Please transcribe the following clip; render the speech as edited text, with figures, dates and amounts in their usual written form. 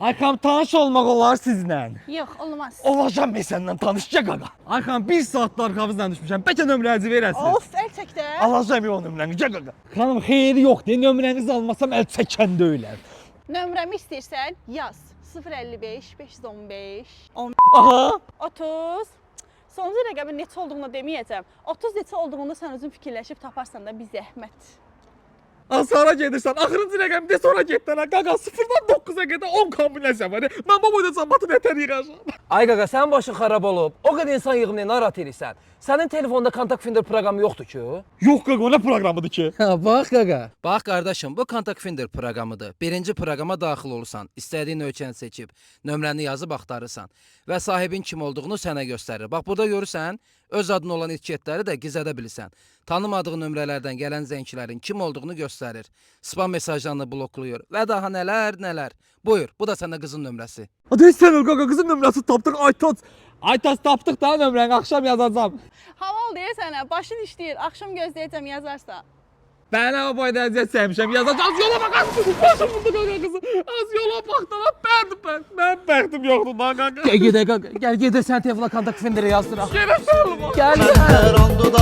Aykam tanış olmaq olar sizlə. Yox, olmaz. Olacam mən səndən tanışacaq qaqa. Aykam 1 saatdır arxamızdan düşmüşəm. Bəlkə nömrənizi verəsiniz. Of, əl çək də. Alacam o nömrəni, gəl qaqa. Xanım, xeyri yoxdur. Nömrənizi almasam əl çəkən deyilər. Nömrəmi istəyirsən, yaz. 055 515 10 Aha. 30. Sonuncu rəqəmin neçə olduğunu deməyəcəm. 30 neçə olduğunu sən özün fikirləşib taparsan da bir zəhmət. Sonra gedirsən. Axırıncı rəqəm de sonra getdənə. Qaqa 0-dan 9-a qədər 10 kombinasiya var. Mən bu boyda cəmatı nətər yığacam? Ay qaqa, sənin başın xarab olub. O qədər insan yığımını narahat edirsən. Sənin telefonda Contact Finder proqramı yoxdur ki? Yox qaqa, o nə proqramıdır ki? Bax qaqa. Bax qardaşım, bu Contact Finder proqramıdır. Birinci proqrama daxil olursan, istədiyin ölkəni seçib, nömrəni yazıb axtarırsan və sahibin kim olduğunu sənə göstərir. Bax burada görürsən, öz adın olan etiketləri də gizlədə bilirsən. Tanımadığın nömrələrdən gələn zəngçilərin kim olduğunu göstərir. Spam mesajlarını bloklayır və daha nələr. Buyur, bu da sənin qızın nömrəsi. Deyirsən qaqa, qızın nömrəsi tapdıq. Aytaç tapdıq da nömrəni, axşam yazacağam. Haval deyir sənə, başın işləyir, axşam gözləyəcəm yazarsa. Ben o boyda əziyyət sevmişəm. Yazacağız yola bax. Başım vurdu qaqa qızı. Az yola baxdana bərdim. Mən bəxtim yoxdur da qaqa. Gəl gedə qaqa, gəl gedə sən telefonla Contact Finderə yazdıraq. Gələn sağ ol. Gəl.